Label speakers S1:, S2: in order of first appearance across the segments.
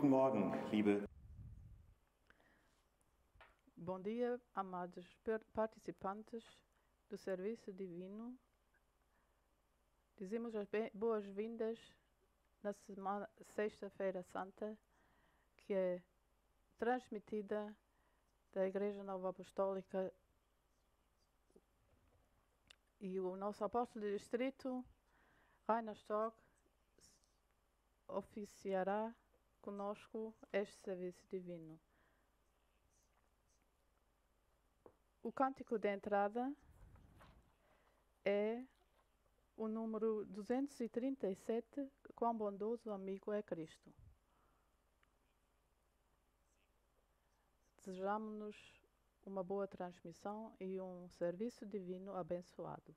S1: Guten Morgen, liebe.
S2: Bom dia, amados participantes do Serviço Divino. Dizemos as boas-vindas na Sexta-feira Santa, que é transmitida da Igreja Nova Apostólica, e o nosso apóstolo de distrito, Rainer Stock, oficiará conosco este serviço divino. O cântico de entrada é o número 237, Quão bondoso amigo é Cristo. Desejamos-nos uma boa transmissão e um serviço divino abençoado.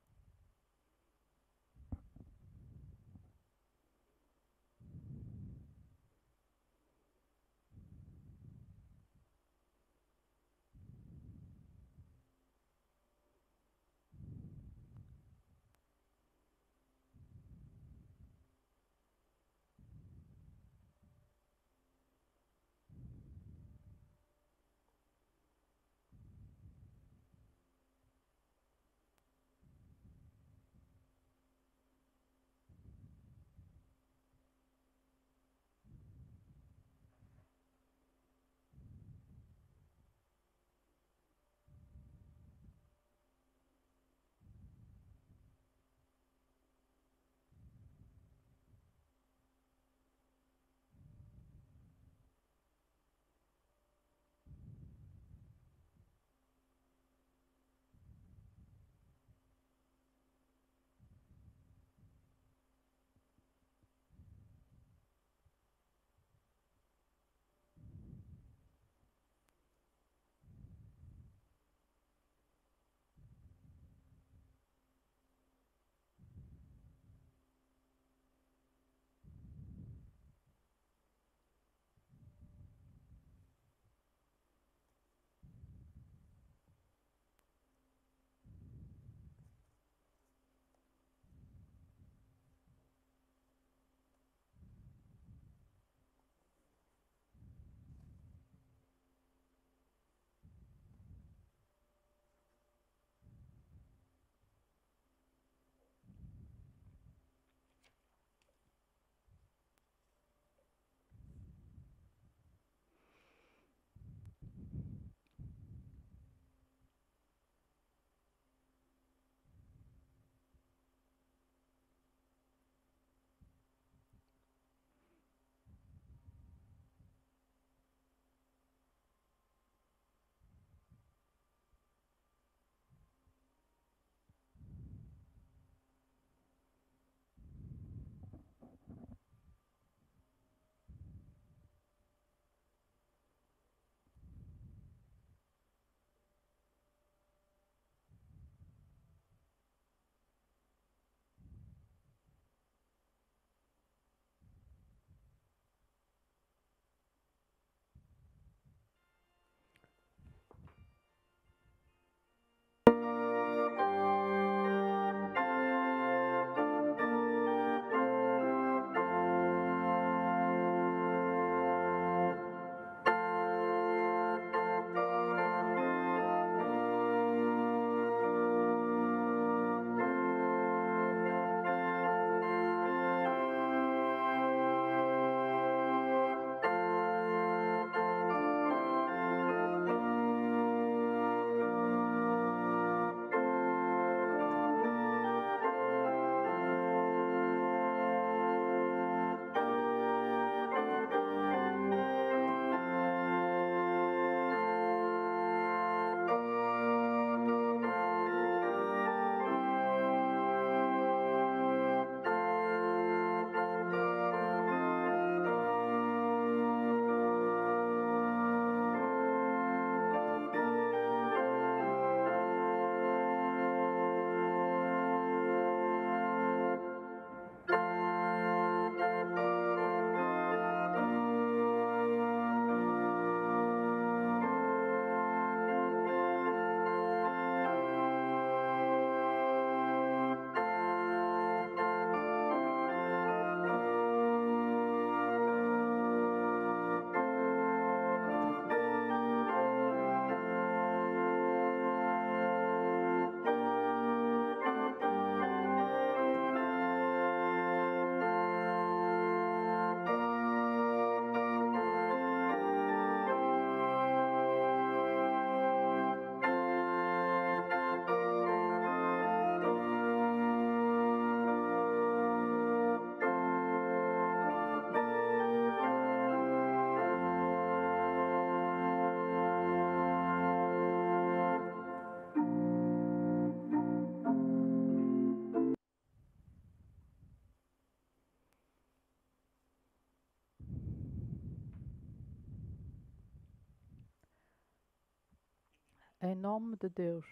S2: Em nome de Deus,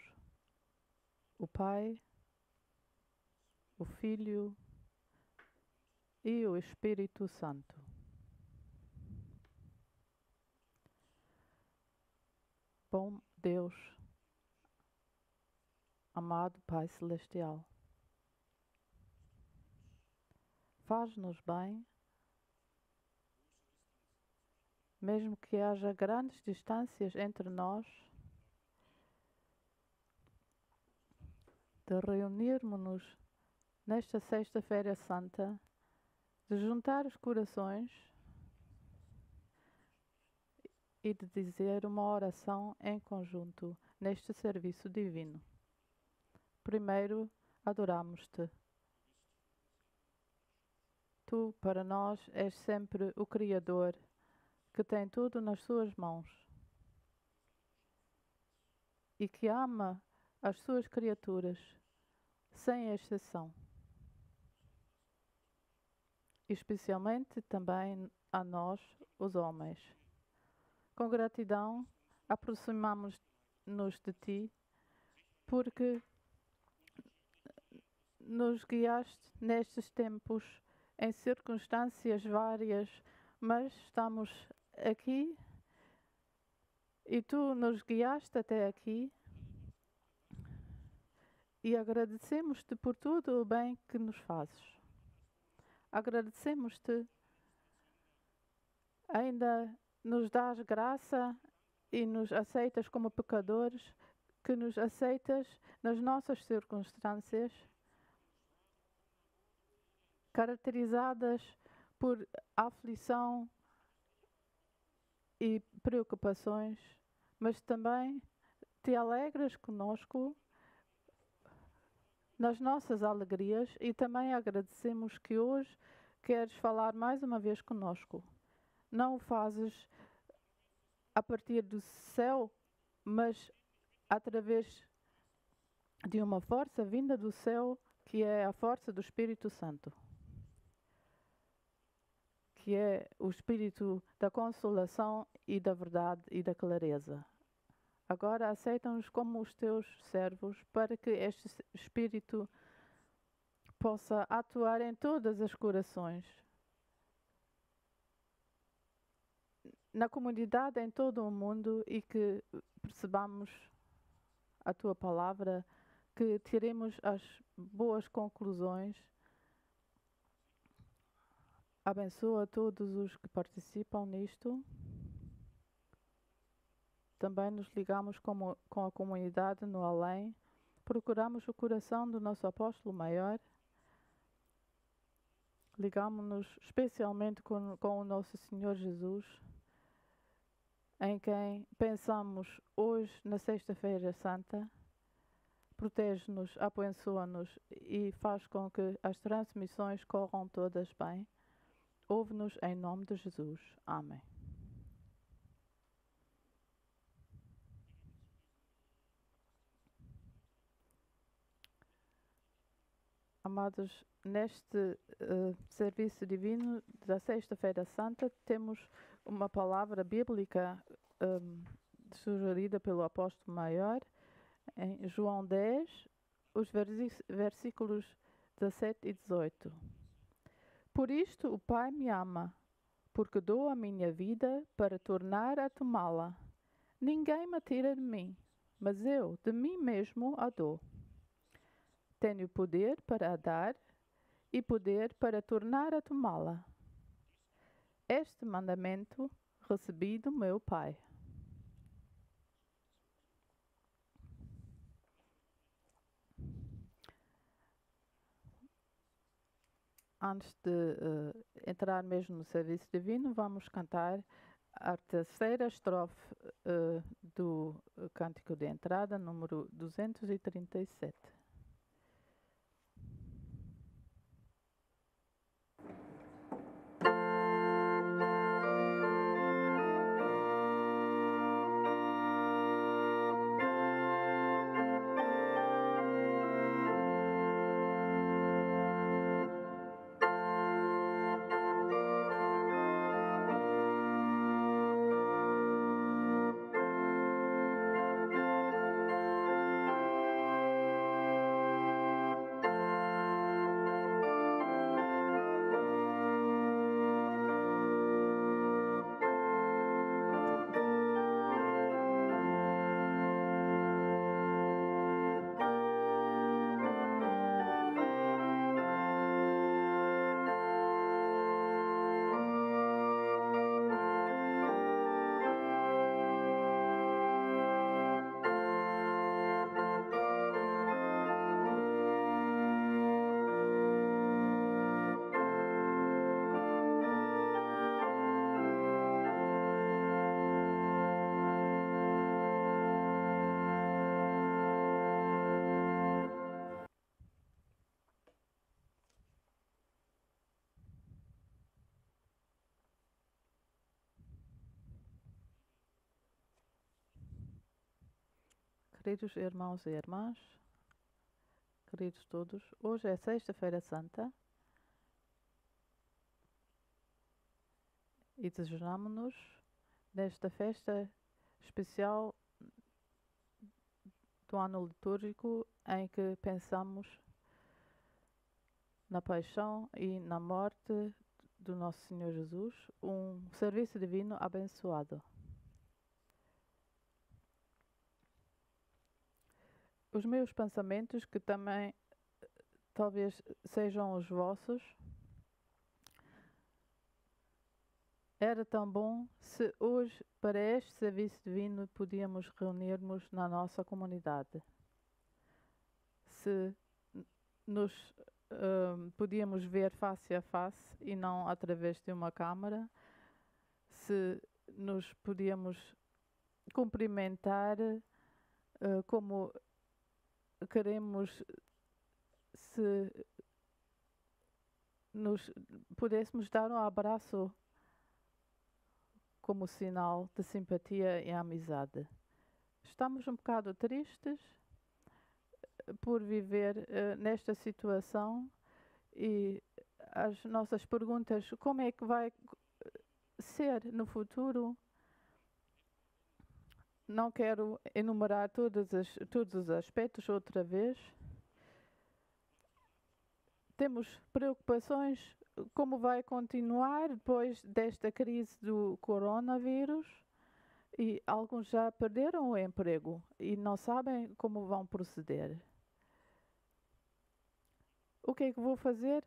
S2: o Pai, o Filho e o Espírito Santo. Bom Deus, amado Pai Celestial, faz-nos bem, mesmo que haja grandes distâncias entre nós, de reunirmos-nos nesta Sexta-feira Santa, de juntar os corações e de dizer uma oração em conjunto neste serviço divino. Primeiro, adoramos-te. Tu, para nós, és sempre o Criador, que tem tudo nas suas mãos e que ama as suas criaturas, sem exceção. Especialmente também a nós, os homens. Com gratidão, aproximamos-nos de ti, porque nos guiaste nestes tempos em circunstâncias várias, mas estamos aqui e tu nos guiaste até aqui e agradecemos-te por tudo o bem que nos fazes. Agradecemos-te, ainda nos dás graça e nos aceitas como pecadores, que nos aceitas nas nossas circunstâncias, caracterizadas por aflição e preocupações, mas também te alegras conosco nas nossas alegrias e também agradecemos que hoje queres falar mais uma vez conosco. Não o fazes a partir do céu, mas através de uma força vinda do céu, que é a força do Espírito Santo, que é o Espírito da consolação e da verdade e da clareza. Agora aceita-nos como os teus servos para que este Espírito possa atuar em todos os corações, na comunidade em todo o mundo, e que percebamos a tua palavra, que tiremos as boas conclusões. Abençoa todos os que participam nisto. Também nos ligamos com a comunidade no além. Procuramos o coração do nosso apóstolo maior. Ligamos-nos especialmente com o nosso Senhor Jesus, em quem pensamos hoje na Sexta-feira Santa. Protege-nos, abençoa-nos e faz com que as transmissões corram todas bem. Ouve-nos em nome de Jesus. Amém. Amados, neste serviço divino da Sexta-feira Santa, temos uma palavra bíblica sugerida pelo apóstolo maior, em João 10, os versículos 17 e 18. Por isto o Pai me ama, porque dou a minha vida para tornar a tomá-la. Ninguém me tira de mim, mas eu de mim mesmo a dou. Tenho poder para a dar e poder para tornar a tomá-la. Este mandamento recebi do meu Pai. Antes de entrar mesmo no serviço divino, vamos cantar a terceira estrofe do cântico de entrada, número 237. Queridos irmãos e irmãs, queridos todos, hoje é Sexta-feira Santa e desejamos-nos nesta festa especial do ano litúrgico em que pensamos na paixão e na morte do nosso Senhor Jesus, um serviço divino abençoado. Os meus pensamentos, que também talvez sejam os vossos, era tão bom se hoje, para este serviço divino, podíamos reunirmos na nossa comunidade. Se nos podíamos ver face a face e não através de uma câmara, se nos podíamos cumprimentar como queremos, se nos pudéssemos dar um abraço como sinal de simpatia e amizade. Estamos um bocado tristes por viver nesta situação e as nossas perguntas, como é que vai ser no futuro? Não quero enumerar todos os aspectos outra vez. Temos preocupações, como vai continuar depois desta crise do coronavírus, e alguns já perderam o emprego e não sabem como vão proceder. O que é que vou fazer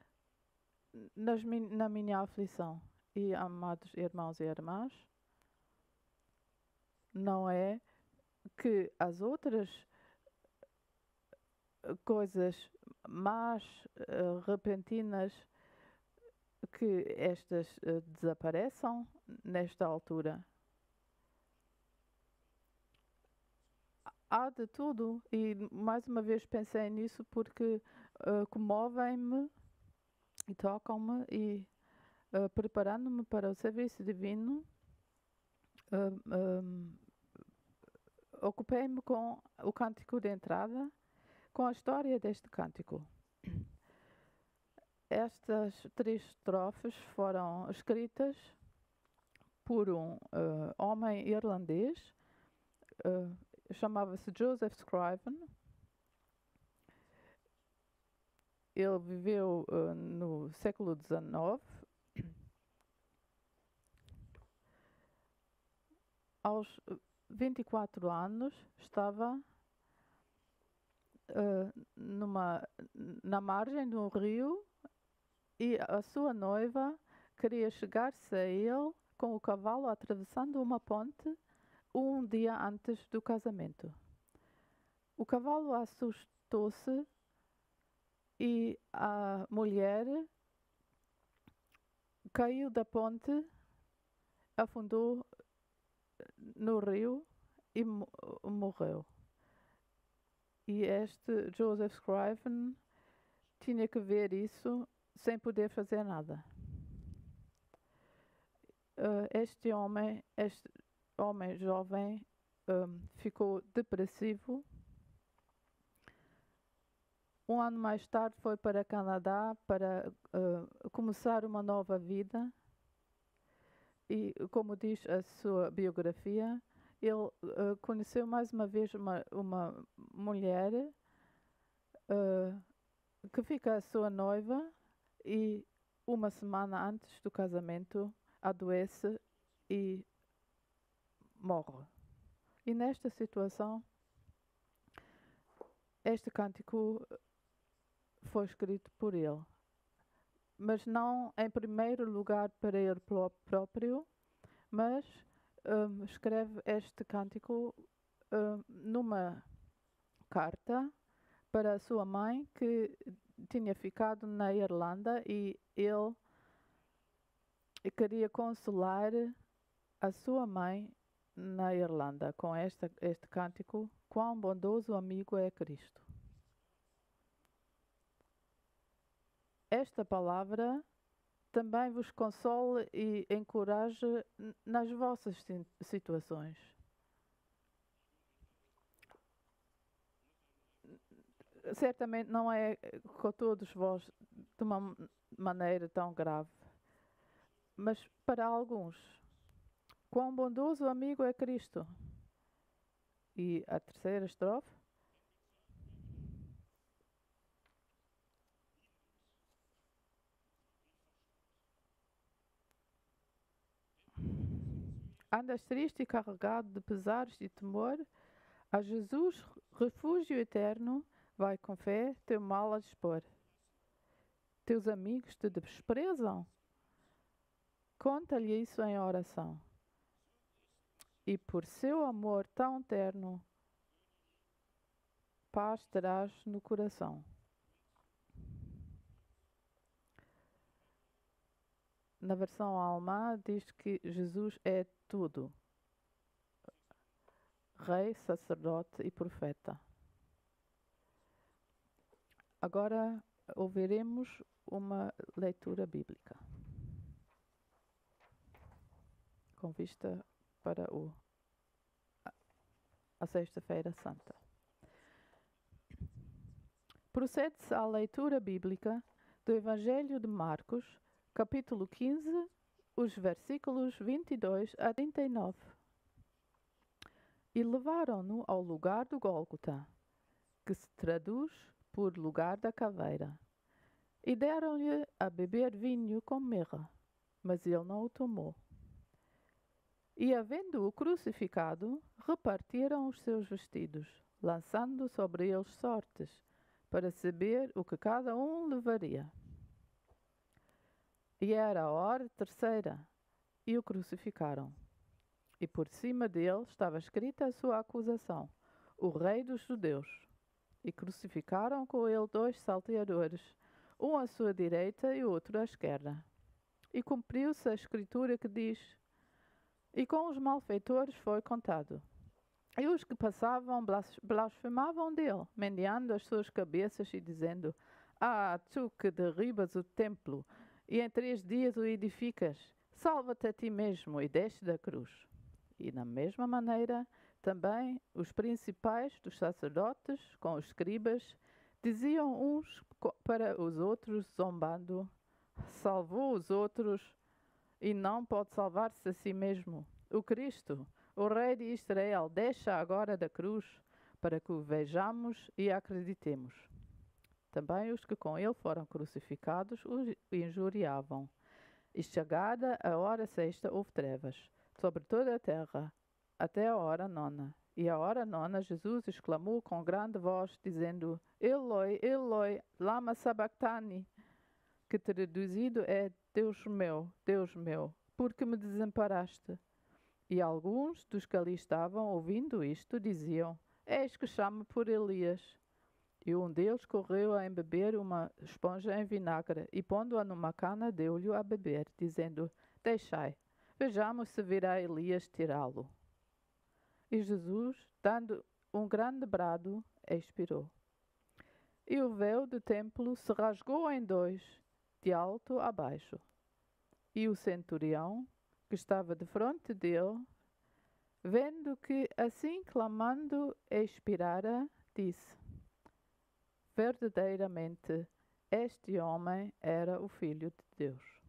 S2: na minha aflição? E, amados irmãos e irmãs, não é que as outras coisas más, repentinas, que estas desapareçam nesta altura. Há de tudo, e mais uma vez pensei nisso porque comovem-me e tocam-me, e preparando-me para o serviço divino, ocupei-me com o cântico de entrada, com a história deste cântico. Estas 3 estrofes foram escritas por um homem irlandês, chamava-se Joseph Scriven. Ele viveu no século XIX. Aos 24 anos estava na margem de um rio e a sua noiva queria chegar-se a ele com o cavalo atravessando uma ponte um dia antes do casamento. O cavalo assustou-se e a mulher caiu da ponte, afundou no rio e morreu. E este Joseph Scriven tinha que ver isso sem poder fazer nada. Este homem jovem ficou depressivo. Um ano mais tarde foi para Canadá para começar uma nova vida. E, como diz a sua biografia, ele conheceu mais uma vez uma mulher que fica a sua noiva e uma semana antes do casamento adoece e morre. E nesta situação, este cântico foi escrito por ele, mas não em primeiro lugar para ele próprio, mas escreve este cântico numa carta para a sua mãe, que tinha ficado na Irlanda, e ele queria consolar a sua mãe na Irlanda com este cântico: quão bondoso amigo é Cristo. Esta palavra também vos console e encoraje nas vossas situações. certamente não é com todos vós de uma maneira tão grave, mas para alguns, quão bondoso amigo é Cristo. E a terceira estrofe. Andas triste e carregado de pesares e temor, a Jesus, refúgio eterno, vai com fé teu mal a dispor. Teus amigos te desprezam? Conta-lhe isso em oração. E por seu amor tão terno, paz terás no coração. Na versão alemã diz que Jesus é tudo. Rei, sacerdote e profeta. Agora ouviremos uma leitura bíblica com vista para a Sexta-feira Santa. Procede-se à leitura bíblica do Evangelho de Marcos, capítulo 15, os versículos 22 a 39. E levaram-no ao lugar do Gólgota, que se traduz por lugar da caveira. E deram-lhe a beber vinho com mirra, mas ele não o tomou. E, havendo-o crucificado, repartiram os seus vestidos, lançando sobre eles sortes, para saber o que cada um levaria. E era a hora terceira, e o crucificaram. E por cima dele estava escrita a sua acusação: o Rei dos Judeus. E crucificaram com ele 2 salteadores, um à sua direita e outro à esquerda. E cumpriu-se a escritura que diz: e com os malfeitores foi contado. E os que passavam blasfemavam dele, meneando as suas cabeças e dizendo: ah, tu que derribas o templo e em 3 dias o edificas, salva-te a ti mesmo e desce da cruz. E na mesma maneira, também os principais dos sacerdotes, com os escribas, diziam uns para os outros, zombando: salvou os outros e não pode salvar-se a si mesmo. O Cristo, o Rei de Israel, deixa agora da cruz, para que o vejamos e acreditemos. Também os que com ele foram crucificados o injuriavam. E chegada a hora sexta houve trevas sobre toda a terra, até a hora nona. E à hora nona Jesus exclamou com grande voz, dizendo: Eloi, Eloi, lama sabachthani, que traduzido é: Deus meu, por que me desamparaste? E alguns dos que ali estavam, ouvindo isto, diziam: eis que chama por Elias. E um deles correu a embeber uma esponja em vinagre, e pondo-a numa cana, deu-lhe a beber, dizendo: deixai, vejamos se virá Elias tirá-lo. E Jesus, dando um grande brado, expirou. E o véu do templo se rasgou em 2, de alto a baixo. E o centurião, que estava defronte dele, vendo que assim clamando expirara, disse: verdadeiramente, este homem era o Filho de Deus.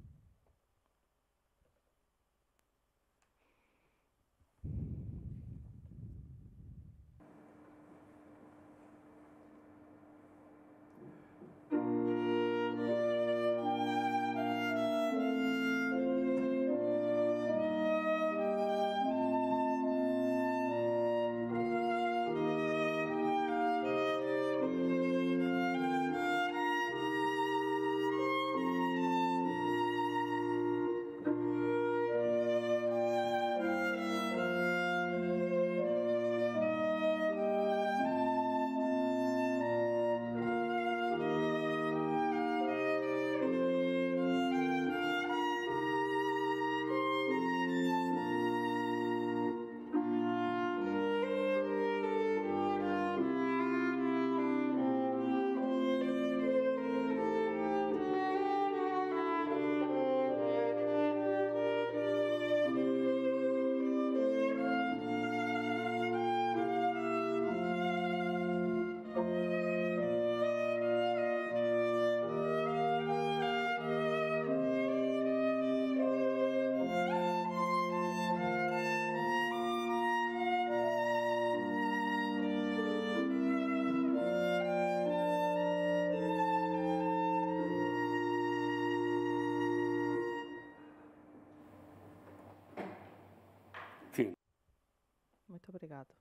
S2: Muito obrigado.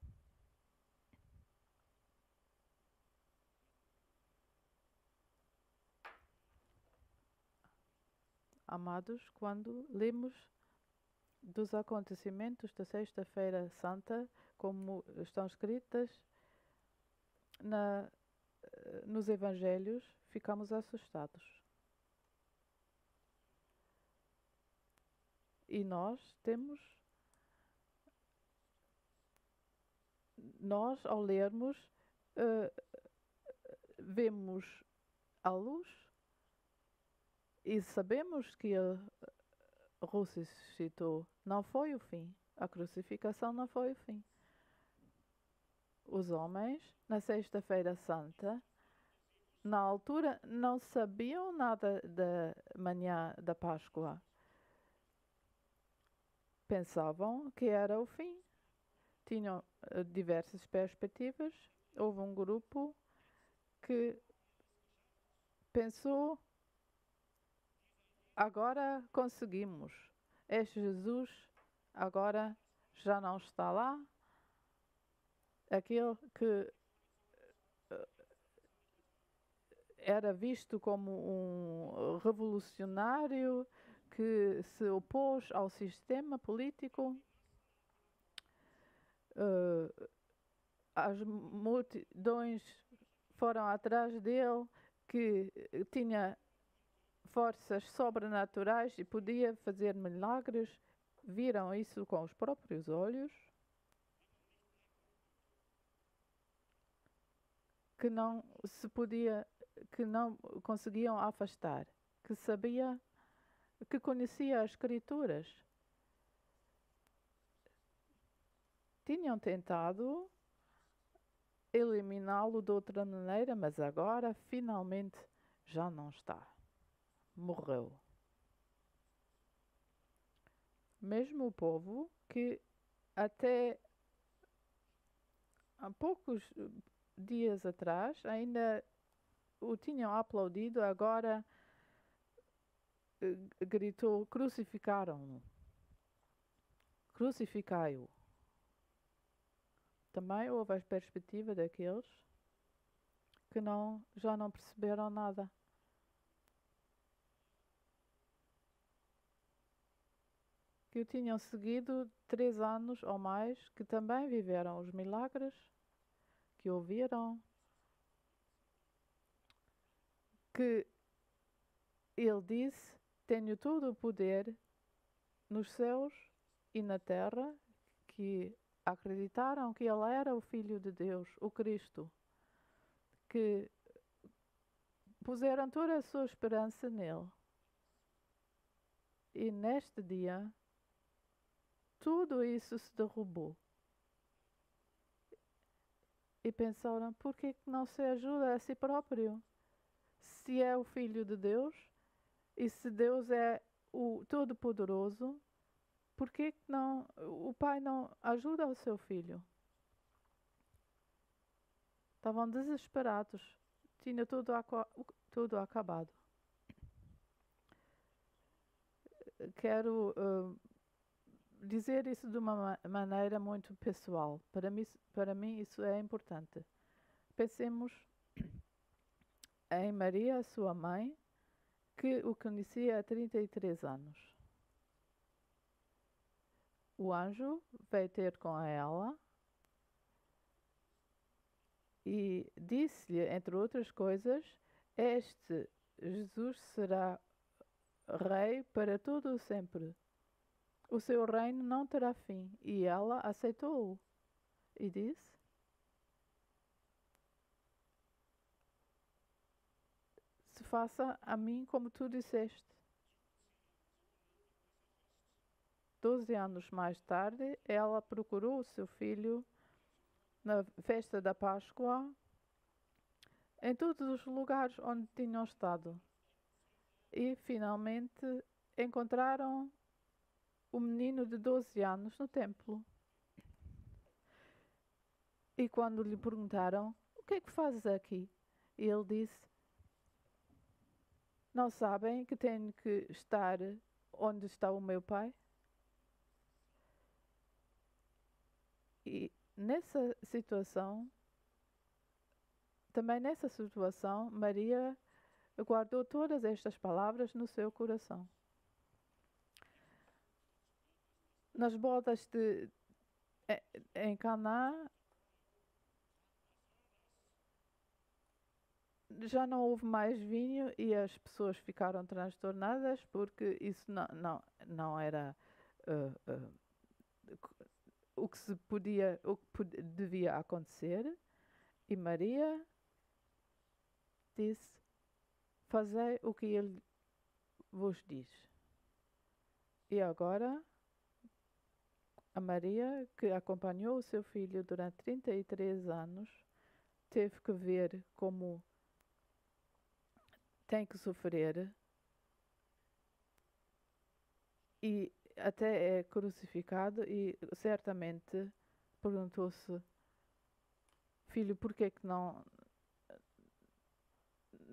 S2: Amados, quando lemos dos acontecimentos da Sexta-feira Santa, como estão escritas nos Evangelhos, ficamos assustados. E nós ao lermos, vemos a luz e sabemos que a ressuscitou. Não foi o fim. A crucificação não foi o fim. Os homens, na Sexta-feira Santa, na altura, não sabiam nada da manhã da Páscoa. Pensavam que era o fim. Tinham diversas perspectivas. Houve um grupo que pensou: agora conseguimos. Este Jesus agora já não está lá. Aquele que era visto como um revolucionário que se opôs ao sistema político. As multidões foram atrás dele, que tinha forças sobrenaturais e podia fazer milagres. Viram isso com os próprios olhos, que não conseguiam afastar, que conhecia as Escrituras. Tinham tentado eliminá-lo de outra maneira, mas agora finalmente já não está. Morreu. Mesmo o povo que até há poucos dias atrás ainda o tinham aplaudido, agora gritou: crucificaram-no. Crucificai-o. Também houve a perspectiva daqueles que já não perceberam nada. Que o tinham seguido 3 anos ou mais, que também viveram os milagres, que ouviram, que ele disse: tenho todo o poder nos céus e na terra, que acreditaram que ele era o Filho de Deus, o Cristo, que puseram toda a sua esperança nele. E neste dia, tudo isso se derrubou. E pensaram: por que não se ajuda a si próprio? Se é o Filho de Deus, e se Deus é o Todo-Poderoso, por que não, o Pai não ajuda o seu Filho? Estavam desesperados. Tinha tudo acabado. Quero dizer isso de uma maneira muito pessoal. Para mim isso é importante. Pensemos em Maria, sua mãe, que o conhecia há 33 anos. O anjo veio ter com ela e disse-lhe, entre outras coisas: este Jesus será rei para todo o sempre. O seu reino não terá fim. E ela aceitou-o e disse: se faça a mim como tu disseste. 12 anos mais tarde, ela procurou o seu filho na festa da Páscoa, em todos os lugares onde tinham estado. E finalmente encontraram o menino de 12 anos no templo. E quando lhe perguntaram: o que é que fazes aqui? Ele disse: não sabem que tenho que estar onde está o meu pai? nessa situação, Maria guardou todas estas palavras no seu coração. Nas bodas em Caná, já não houve mais vinho e as pessoas ficaram transtornadas porque isso não era o que devia acontecer. E Maria disse: fazei o que ele vos diz. E agora, a Maria, que acompanhou o seu filho durante 33 anos, teve que ver como tem que sofrer e até é crucificado, e certamente perguntou-se: filho, por que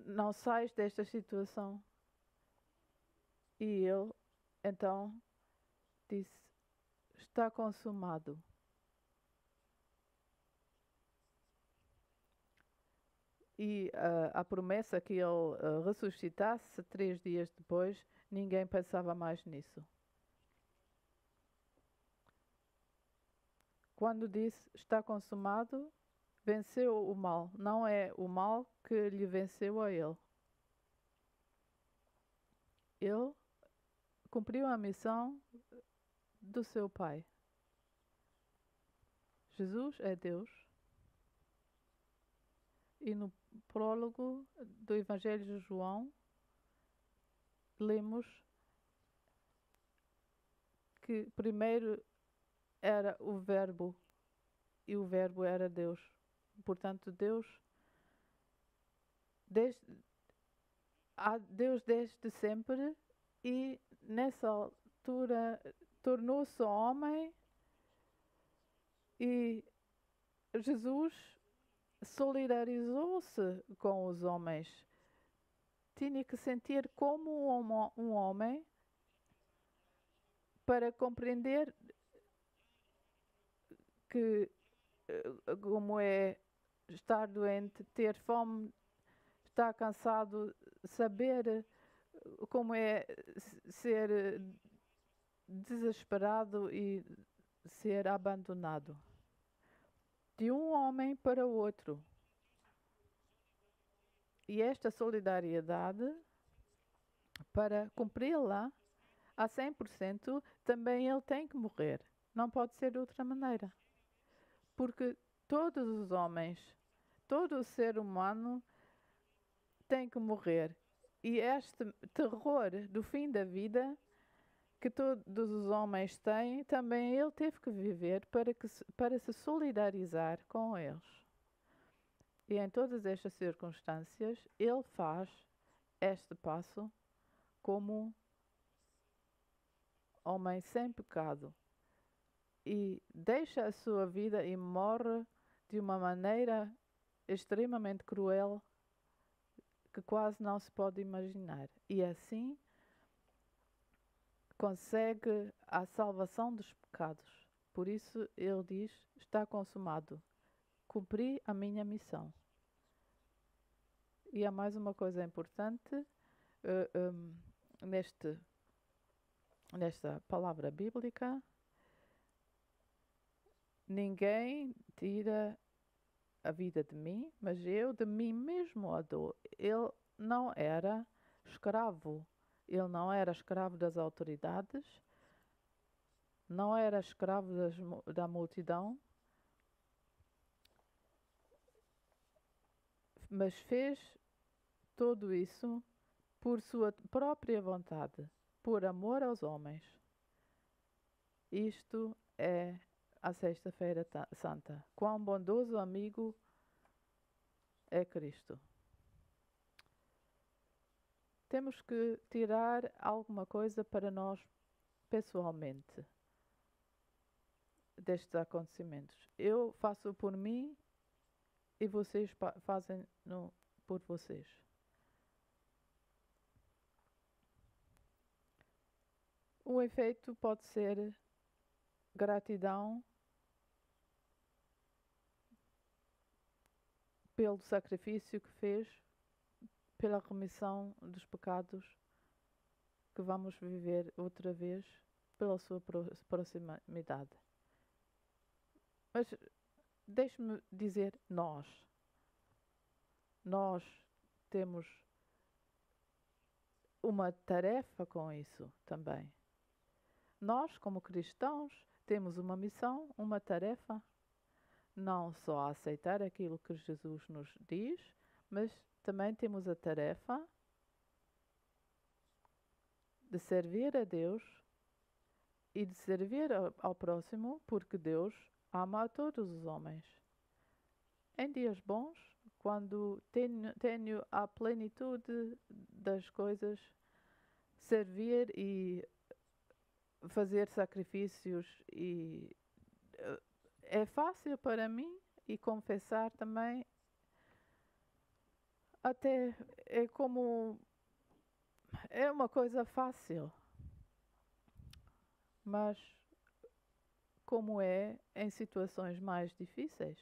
S2: não sais desta situação? E ele então disse: está consumado. E a promessa que ele ressuscitasse 3 dias depois, ninguém pensava mais nisso. Quando disse está consumado, venceu o mal. Não é o mal que lhe venceu a ele. Ele cumpriu a missão do seu Pai. Jesus é Deus. E no prólogo do Evangelho de João, lemos que primeiro era o Verbo e o Verbo era Deus. Portanto, Deus desde sempre, e nessa altura tornou-se homem, e Jesus solidarizou-se com os homens. Tinha que sentir como um homem para compreender que como é estar doente, ter fome, estar cansado, saber como é ser desesperado e ser abandonado. De um homem para o outro. E esta solidariedade, para cumpri-la a 100%, também ele tem que morrer. Não pode ser de outra maneira. Porque todos os homens, todo o ser humano tem que morrer. E este terror do fim da vida que todos os homens têm, também ele teve que viver para se solidarizar com eles. E em todas estas circunstâncias, ele faz este passo como homem sem pecado e deixa a sua vida e morre de uma maneira extremamente cruel que quase não se pode imaginar. E assim consegue a salvação dos pecados. Por isso ele diz: está consumado. Cumpri a minha missão. E há mais uma coisa importante nesta palavra bíblica: ninguém tira a vida de mim, mas eu de mim mesmo a dou. Ele não era escravo. Ele não era escravo das autoridades, não era escravo da multidão, mas fez tudo isso por sua própria vontade, por amor aos homens. Isto é a Sexta-feira Santa. Quão bondoso amigo é Cristo. Temos que tirar alguma coisa para nós pessoalmente destes acontecimentos. Eu faço por mim e vocês fazem por vocês. O efeito pode ser gratidão pelo sacrifício que fez, pela remissão dos pecados que vamos viver outra vez, pela sua proximidade. Mas deixe-me dizer nós. Nós temos uma tarefa com isso também. Nós, como cristãos, temos uma missão, uma tarefa, não só aceitar aquilo que Jesus nos diz, mas também temos a tarefa de servir a Deus e de servir ao próximo, porque Deus ama a todos os homens. Em dias bons, quando tenho a plenitude das coisas, servir e fazer sacrifícios é fácil para mim, e confessar também, até é uma coisa fácil, mas como é em situações mais difíceis,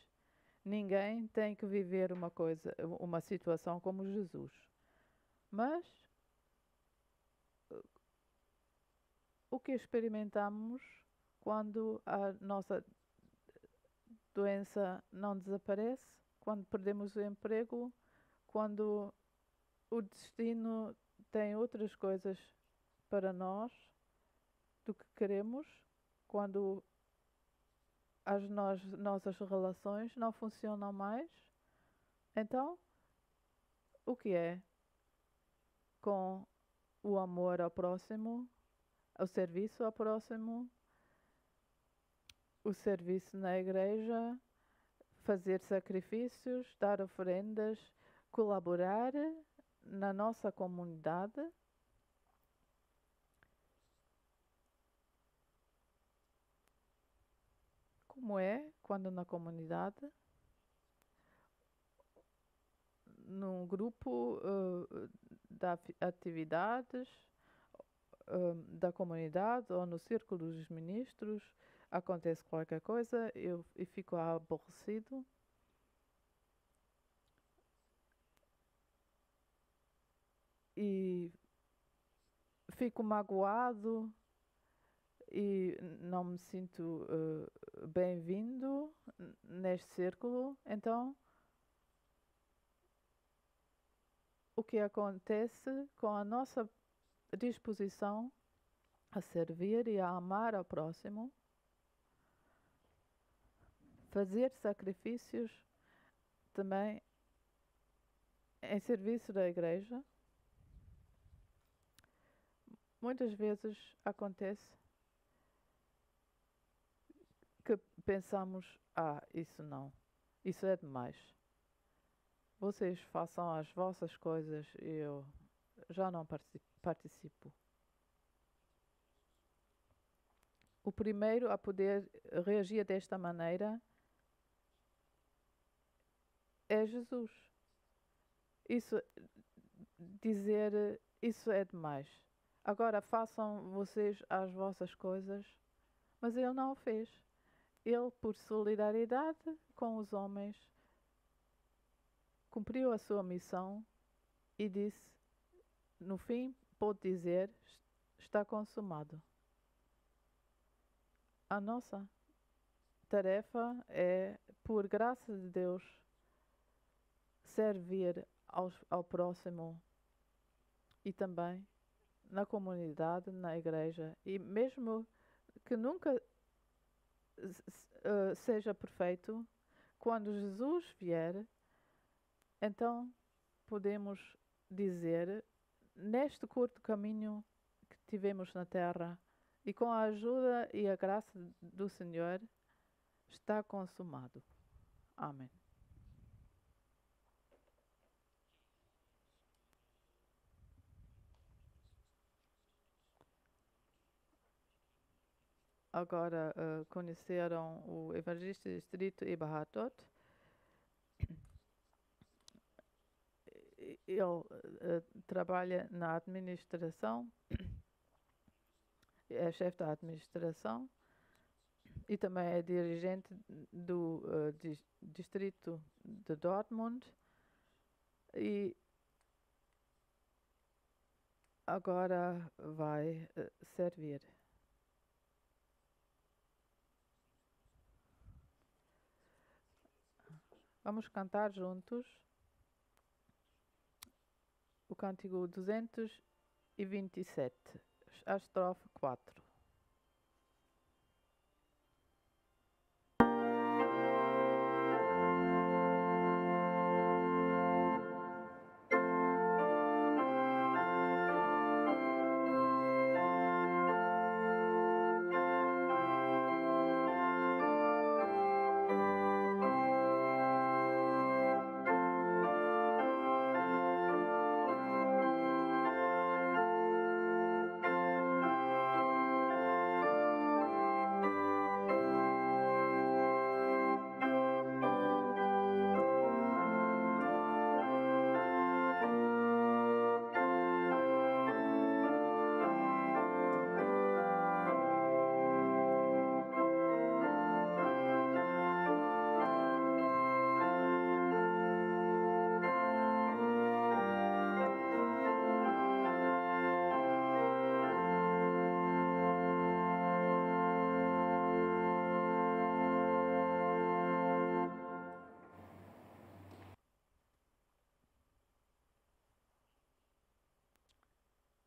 S2: ninguém tem que viver uma situação como Jesus. Mas o que experimentamos quando a nossa doença não desaparece, quando perdemos o emprego, quando o destino tem outras coisas para nós do que queremos, quando as nossas relações não funcionam mais. Então, o que é com o amor ao próximo, o serviço ao próximo, o serviço na igreja, fazer sacrifícios, dar oferendas, colaborar na nossa comunidade? Como é quando na comunidade, num grupo de atividades da comunidade ou no círculo dos ministros, acontece qualquer coisa, eu fico aborrecido e fico magoado e não me sinto bem-vindo neste círculo. Então, o que acontece com a nossa disposição a servir e a amar ao próximo, fazer sacrifícios também em serviço da igreja? Muitas vezes acontece que pensamos, isso não, isso é demais. Vocês façam as vossas coisas e eu já não participo. O primeiro a poder reagir desta maneira é Jesus. Dizer isso é demais. Agora façam vocês as vossas coisas, mas ele não o fez. Ele, por solidariedade com os homens, cumpriu a sua missão e disse, no fim, pôde dizer, está consumado. A nossa tarefa é, por graça de Deus, servir ao próximo e também na comunidade, na igreja, e mesmo que nunca seja perfeito, quando Jesus vier, então podemos dizer, neste curto caminho que tivemos na terra, e com a ajuda e a graça do Senhor, está consumado. Amém. Agora conheceram o evangelista distrito Ibahatot. Ele trabalha na administração, é chefe da administração e também é dirigente do distrito de Dortmund e agora vai servir. Vamos cantar juntos o cântico 227, a estrofe 4.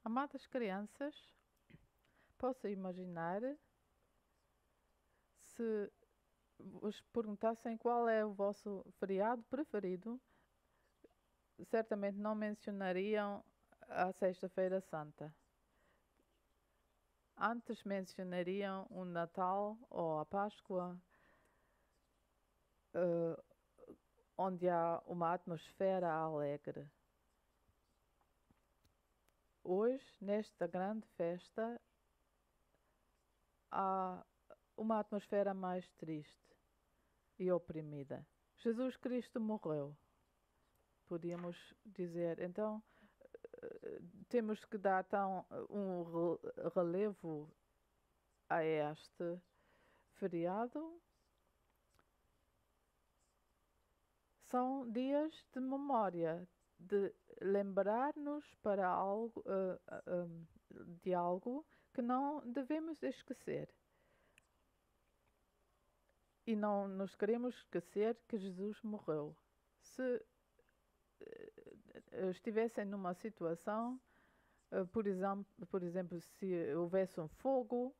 S2: Amadas crianças, posso imaginar se vos perguntassem qual é o vosso feriado preferido, certamente não mencionariam a Sexta-feira Santa. Antes mencionariam o Natal ou a Páscoa, onde há uma atmosfera alegre. Hoje, nesta grande festa, há uma atmosfera mais triste e oprimida. Jesus Cristo morreu, podíamos dizer. Então, temos que dar um relevo a este feriado. São dias de memória, de lembrar-nos para algo, de algo que não devemos esquecer. E não nos queremos esquecer que Jesus morreu. Se estivessem numa situação, por exemplo, se houvesse um fogo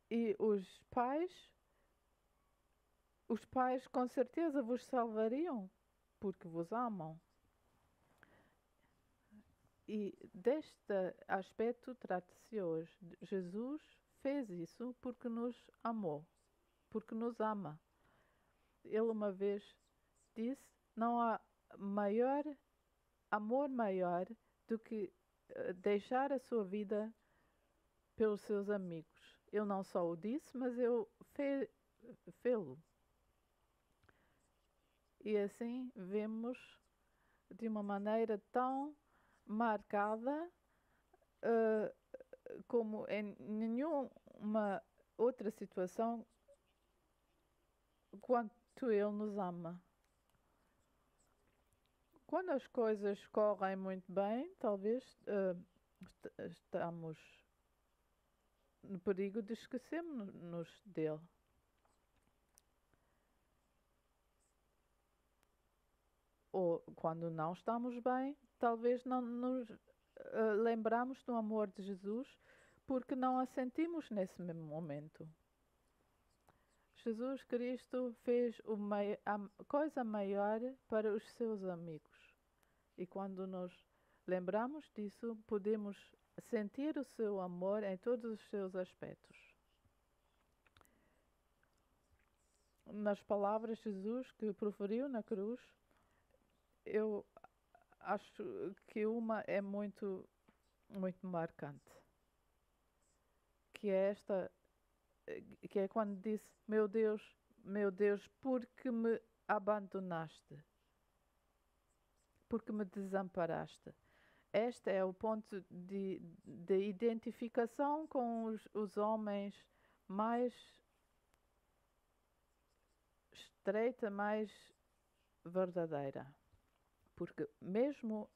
S2: e os pais com certeza vos salvariam, porque vos amam. E deste aspecto trata-se hoje. Jesus fez isso porque nos amou, porque nos ama. Ele uma vez disse, não há amor maior do que deixar a sua vida pelos seus amigos. Eu não só o disse, mas eu fê-lo. E assim vemos de uma maneira tão marcada como em nenhuma outra situação quanto Ele nos ama. Quando as coisas correm muito bem, talvez estamos no perigo de esquecermos dele. Ou quando não estamos bem, talvez não nos lembramos do amor de Jesus porque não a sentimos nesse mesmo momento. Jesus Cristo fez a coisa maior para os seus amigos. E quando nos lembramos disso, podemos sentir o seu amor em todos os seus aspectos. Nas palavras de Jesus que proferiu na cruz, eu acho que uma é muito, muito marcante. Que é quando disse, meu Deus, por que me abandonaste? Por que me desamparaste? Este é o ponto de identificação com os homens mais estreita, mais verdadeira. Porque mesmo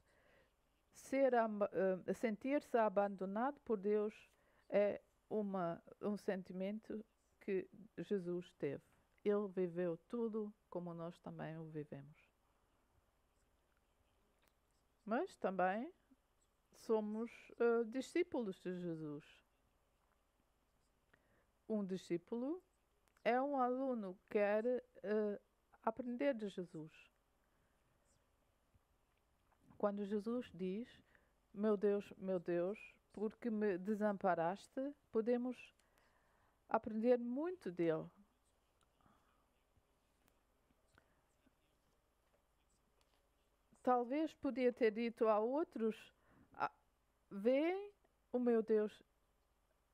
S2: sentir-se abandonado por Deus é um sentimento que Jesus teve. Ele viveu tudo como nós também o vivemos. Mas também somos discípulos de Jesus. Um discípulo é um aluno que quer aprender de Jesus. Quando Jesus diz, meu Deus, por que me desamparaste, podemos aprender muito dele. Talvez podia ter dito a outros, veem, o meu Deus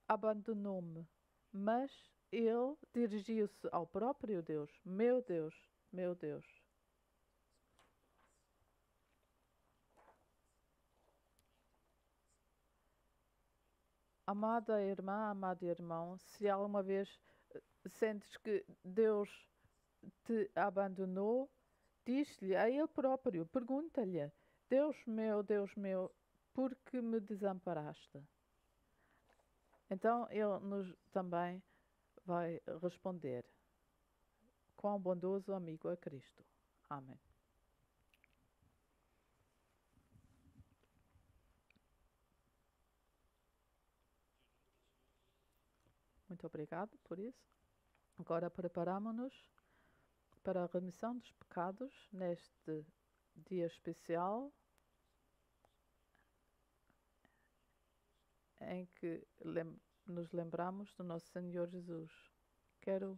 S2: abandonou-me, mas ele dirigiu-se ao próprio Deus, meu Deus, meu Deus. Amada irmã, amado irmão, se alguma vez sentes que Deus te abandonou, diz-lhe a Ele próprio, pergunta-lhe, Deus meu, por que me desamparaste? Então Ele nos também vai responder, quão bondoso amigo é Cristo. Amém. Muito obrigado por isso. Agora preparamos-nos para a remissão dos pecados neste dia especial em que nos lembramos do nosso Senhor Jesus. Quero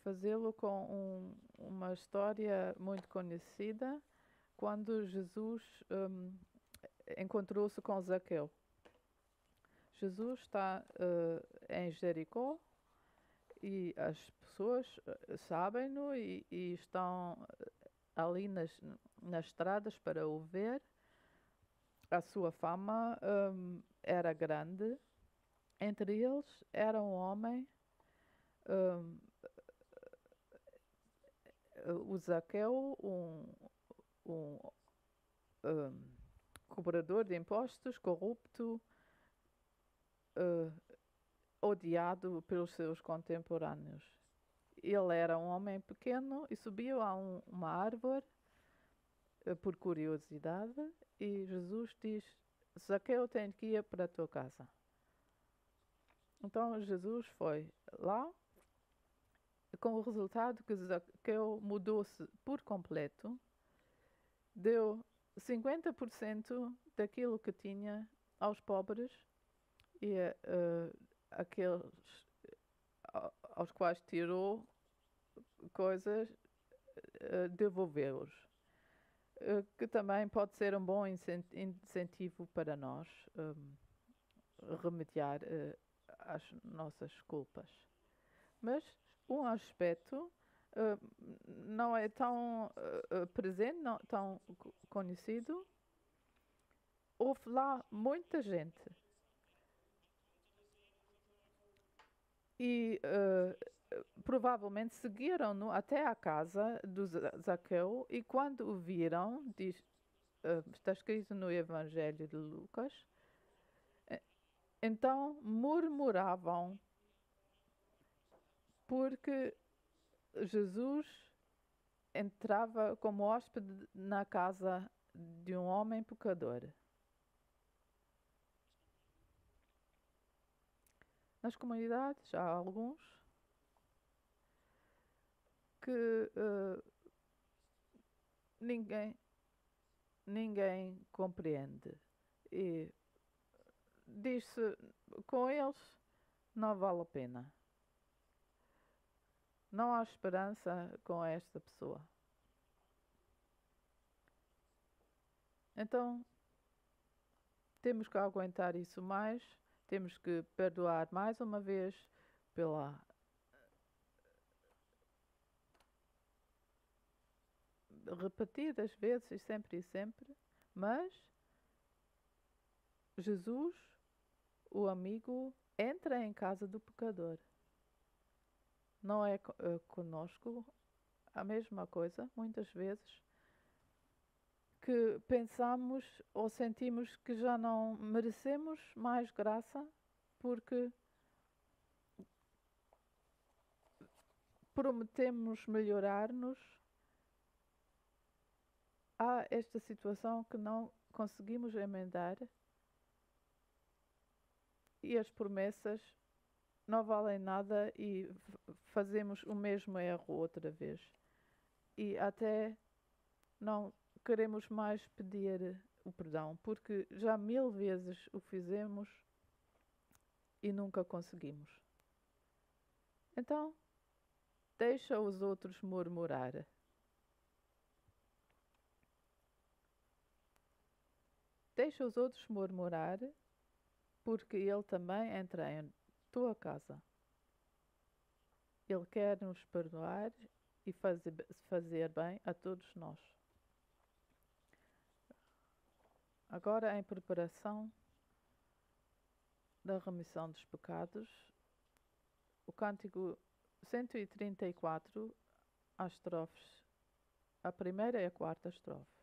S2: fazê-lo com uma história muito conhecida, quando Jesus encontrou-se com Zaqueu. Jesus está em Jericó e as pessoas sabem-no e estão ali nas estradas para o ver. A sua fama era grande. Entre eles era um homem, o Zaqueu, um cobrador de impostos, corrupto, odiado pelos seus contemporâneos. Ele era um homem pequeno e subiu a uma árvore por curiosidade e Jesus diz, Zaqueu, tem que ir para a tua casa. Então Jesus foi lá, com o resultado que Zaqueu mudou-se por completo, deu 50% daquilo que tinha aos pobres e aqueles aos quais tirou coisas, devolveu-os. Que também pode ser um bom incentivo para nós remediar as nossas culpas. Mas um aspecto não é tão presente, não tão conhecido. Houve lá muita gente. E provavelmente seguiram-no até à casa do Zaqueu e quando o viram, está escrito no Evangelho de Lucas, então murmuravam porque Jesus entrava como hóspede na casa de um homem pecador. Nas comunidades há alguns que ninguém compreende e diz-se com eles não vale a pena. Não há esperança com esta pessoa. Então temos que aguentar isso mais, temos que perdoar mais uma vez pela repetidas vezes e sempre, mas Jesus, o amigo, entra em casa do pecador não é conosco a mesma coisa, muitas vezes, que pensamos ou sentimos que já não merecemos mais graça porque prometemos melhorar-nos. Há esta situação que não conseguimos emendar e as promessas não valem nada e fazemos o mesmo erro outra vez. E até não queremos mais pedir o perdão, porque já 1000 vezes o fizemos e nunca conseguimos. Então, deixa os outros murmurar. Deixa os outros murmurar, porque Ele também entra em tua casa. Ele quer nos perdoar e fazer bem a todos nós. Agora, em preparação da remissão dos pecados, o cântico 134, as estrofes, a primeira e a quarta estrofe.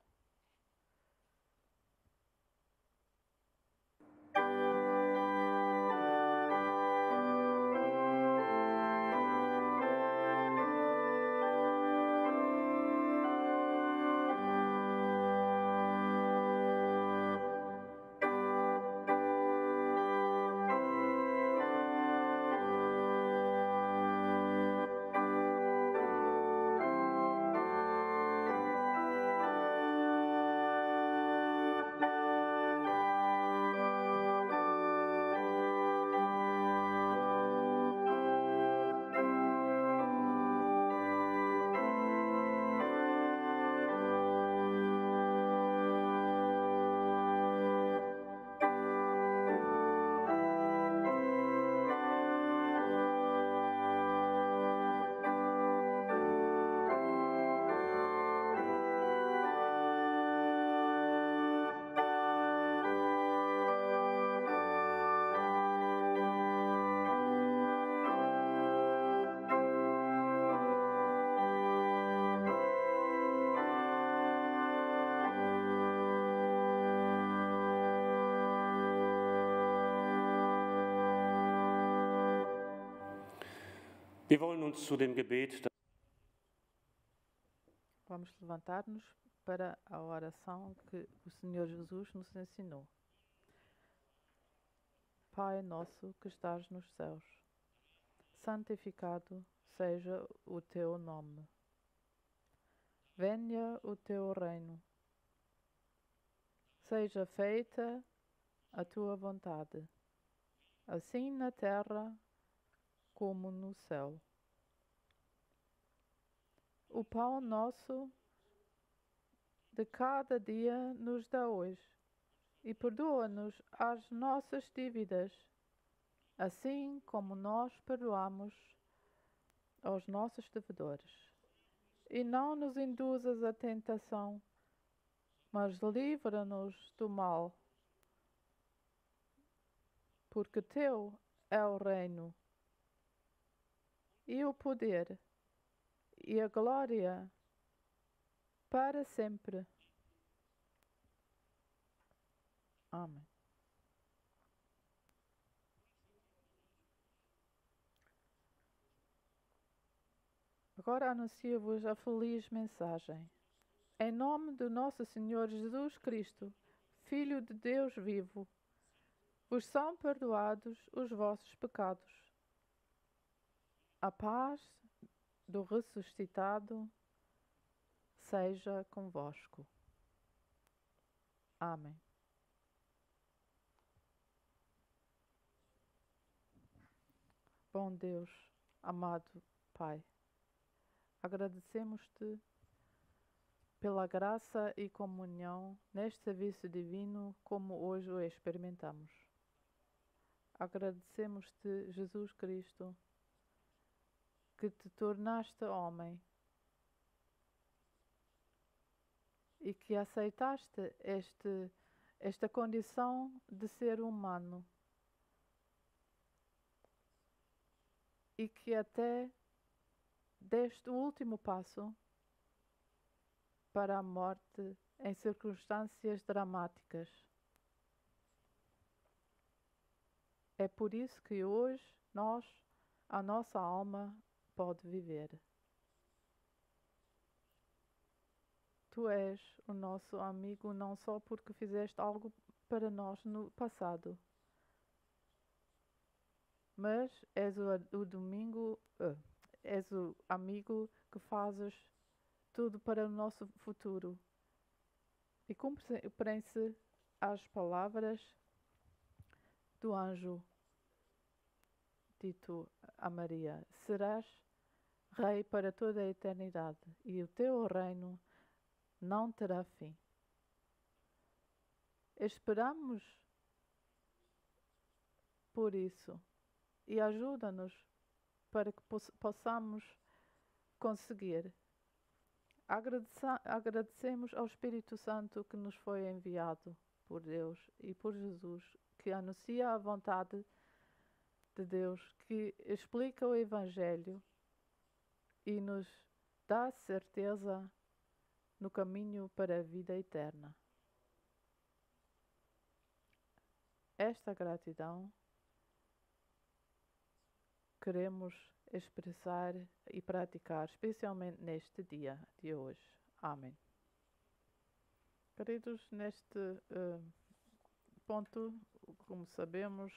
S1: Wir wollen uns zu dem Gebet.
S2: Vamos levantar-nos para a oração que o Senhor Jesus nos ensinou. Pai nosso que estás nos céus, santificado seja o teu nome. Venha o teu reino. Seja feita a tua vontade, assim na terra como no céu. O pão nosso de cada dia nos dá hoje, e perdoa-nos as nossas dívidas, assim como nós perdoamos aos nossos devedores. E não nos induzas à tentação, mas livra-nos do mal, porque teu é o reino, e o poder, e a glória, para sempre. Amém. Agora anuncio-vos a feliz mensagem. Em nome do nosso Senhor Jesus Cristo, Filho de Deus vivo, vos são perdoados os vossos pecados. A paz do ressuscitado seja convosco. Amém. Bom Deus, amado Pai, agradecemos-te pela graça e comunhão neste serviço divino como hoje o experimentamos. Agradecemos-te, Jesus Cristo, que te tornaste homem e que aceitaste esta condição de ser humano e que até deste o último passo para a morte em circunstâncias dramáticas. É por isso que hoje a nossa alma pode viver. Tu és o nosso amigo não só porque fizeste algo para nós no passado, mas és és o amigo que fazes tudo para o nosso futuro. E cumprem-se as palavras do anjo dito a Maria: serás rei para toda a eternidade, e o teu reino não terá fim. Esperamos por isso e ajuda-nos para que possamos conseguir. Agradecemos ao Espírito Santo que nos foi enviado por Deus e por Jesus, que anuncia a vontade de Deus, que explica o Evangelho e nos dá certeza no caminho para a vida eterna. Esta gratidão queremos expressar e praticar, especialmente neste dia de hoje. Amém. Queridos, neste ponto, como sabemos,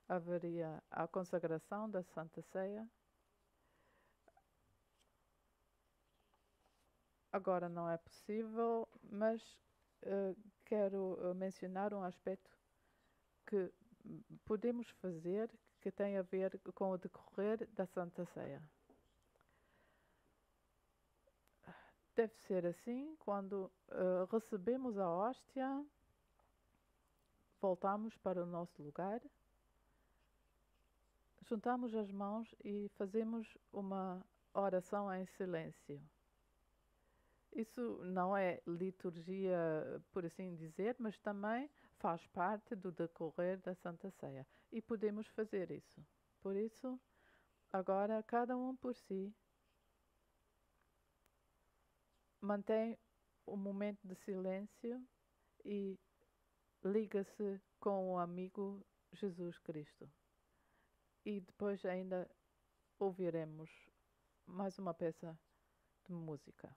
S2: haveria a consagração da Santa Ceia. Agora não é possível, mas quero mencionar um aspecto que podemos fazer que tem a ver com o decorrer da Santa Ceia. Deve ser assim, quando recebemos a hóstia, voltamos para o nosso lugar, juntamos as mãos e fazemos uma oração em silêncio. Isso não é liturgia, por assim dizer, mas também faz parte do decorrer da Santa Ceia. E podemos fazer isso. Por isso, agora, cada um por si, mantém um momento de silêncio e liga-se com o amigo Jesus Cristo. E depois ainda ouviremos mais uma peça de música.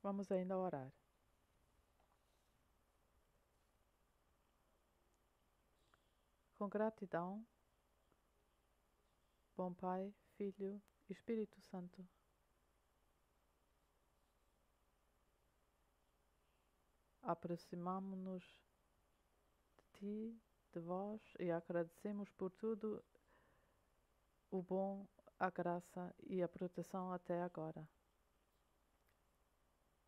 S2: Vamos ainda orar. Com gratidão, bom Pai, Filho e Espírito Santo, aproximamo-nos ti, de vós, e agradecemos por tudo o bom, a graça e a proteção até agora.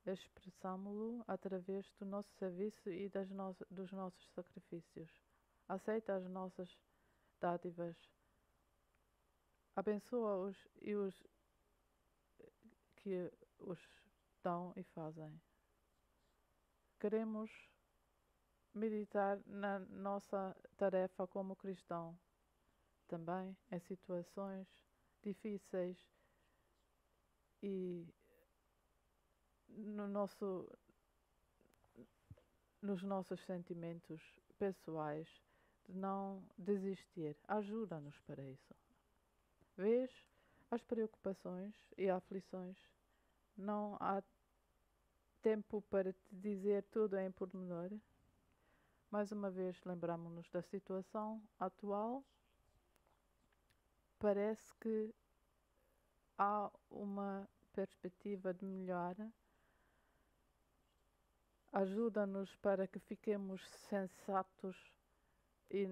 S2: Expressámo-lo através do nosso serviço e dos nossos sacrifícios. Aceita as nossas dádivas. Abençoa-os e os que os dão e fazem. Queremos meditar na nossa tarefa como cristão, também em situações difíceis e nos nossos sentimentos pessoais, de não desistir. Ajuda-nos para isso. Vês as preocupações e aflições. Não há tempo para te dizer tudo em pormenor. Mais uma vez, lembramos-nos da situação atual. Parece que há uma perspectiva de melhora. Ajuda-nos para que fiquemos sensatos e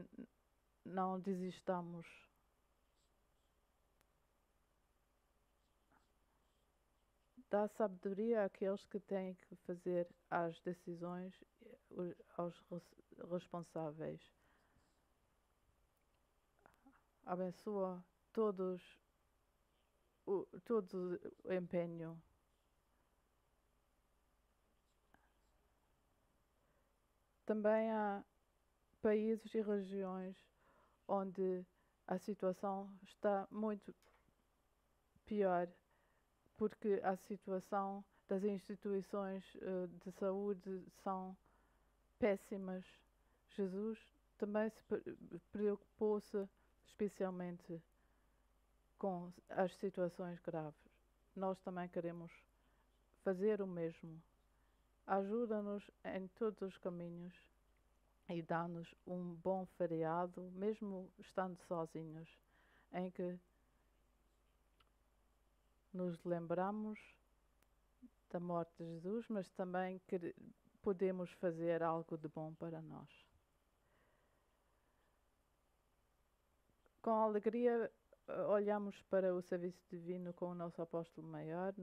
S2: não desistamos. Dá sabedoria àqueles que têm que fazer as decisões, aos responsáveis. Abençoa todo o empenho. Também há países e regiões onde a situação está muito pior, porque a situação das instituições de saúde são péssimas. Jesus também se preocupou-se especialmente com as situações graves. Nós também queremos fazer o mesmo. Ajuda-nos em todos os caminhos e dá-nos um bom feriado, mesmo estando sozinhos, em que nos lembramos da morte de Jesus, mas também que podemos fazer algo de bom para nós. Com alegria, olhamos para o serviço divino com o nosso apóstolo maior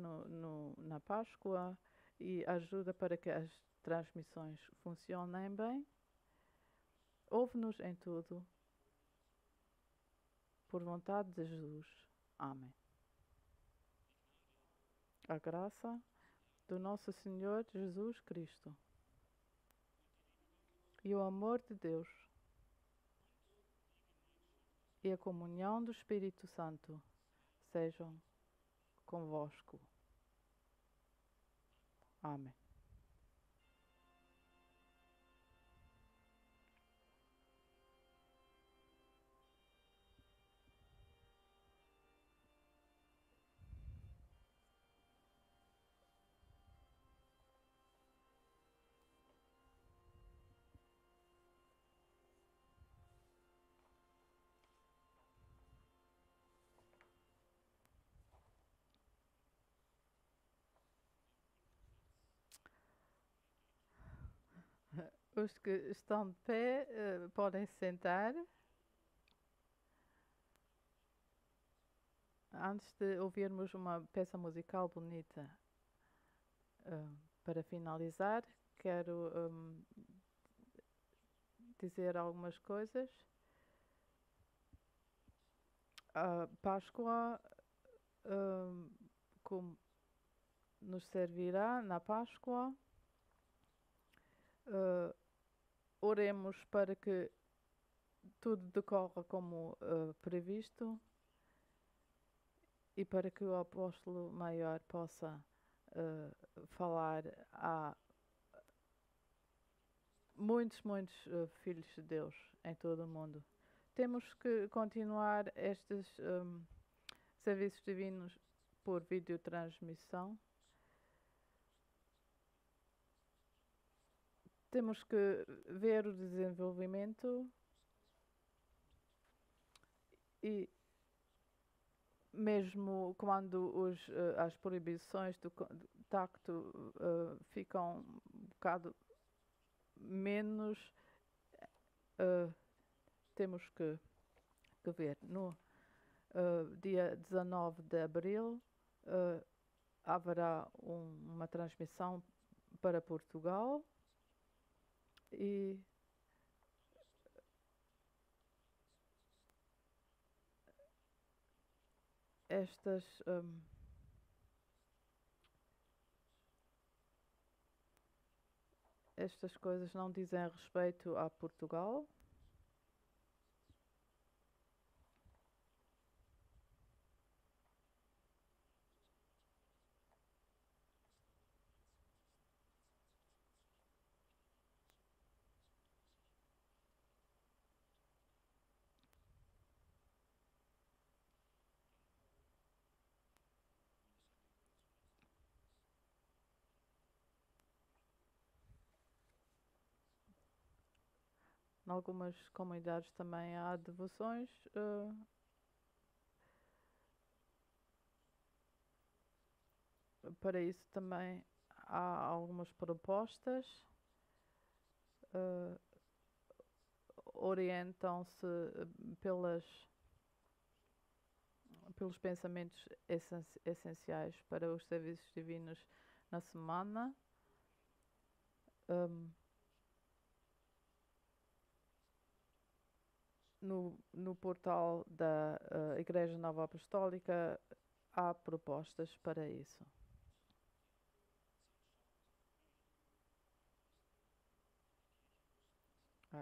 S2: na Páscoa e ajuda para que as transmissões funcionem bem. Ouve-nos em tudo, por vontade de Jesus. Amém. A graça do nosso Senhor Jesus Cristo e o amor de Deus e a comunhão do Espírito Santo sejam convosco. Amém. Os que estão de pé podem sentar. Antes de ouvirmos uma peça musical bonita para finalizar, quero dizer algumas coisas. A Páscoa, como nos servirá na Páscoa, oremos para que tudo decorra como previsto e para que o apóstolo maior possa falar a muitos filhos de Deus em todo o mundo. Temos que continuar estes serviços divinos por videotransmissão. Temos que ver o desenvolvimento e mesmo quando as proibições do contacto ficam um bocado menos, temos que ver. No dia 19 de abril haverá uma transmissão para Portugal e estas coisas não dizem respeito a Portugal. Em algumas comunidades também há devoções. Para isso também há algumas propostas. Orientam-se pelos pensamentos essenciais para os serviços divinos na semana. No portal da Igreja Nova Apostólica há propostas para isso.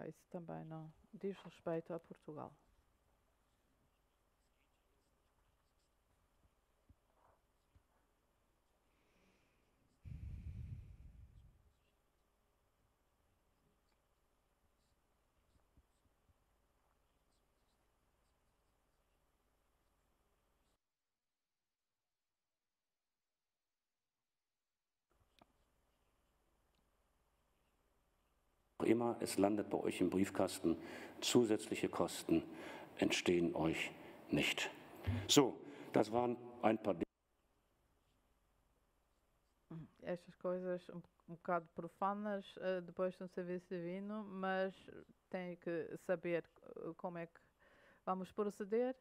S2: Isso também não diz respeito a Portugal.
S1: Immer, es landet bei euch im Briefkasten. Zusätzliche Kosten entstehen euch nicht. So, das waren ein paar Dinge.
S2: Estas coisas um bocado profanas depois de um serviço divino, mas tem que saber como é que vamos proceder.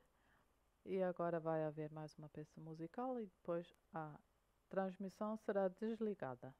S2: E agora vai haver mais uma peça musical e depois a transmissão será desligada.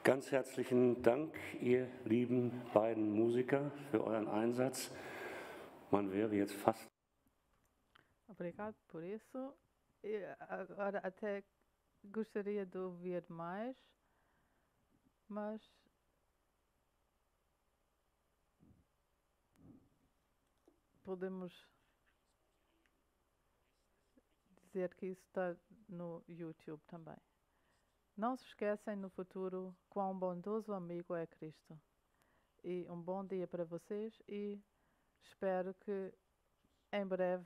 S1: Ganz herzlichen Dank, ihr lieben beiden Musiker, für euren Einsatz. Man wäre jetzt fast.
S2: Obrigado por isso. E agora até gostaria de ouvir mais, mas podemos dizer que isso está no YouTube também. Não se esquecem no futuro quão bondoso amigo é Cristo. E um bom dia para vocês e espero que em breve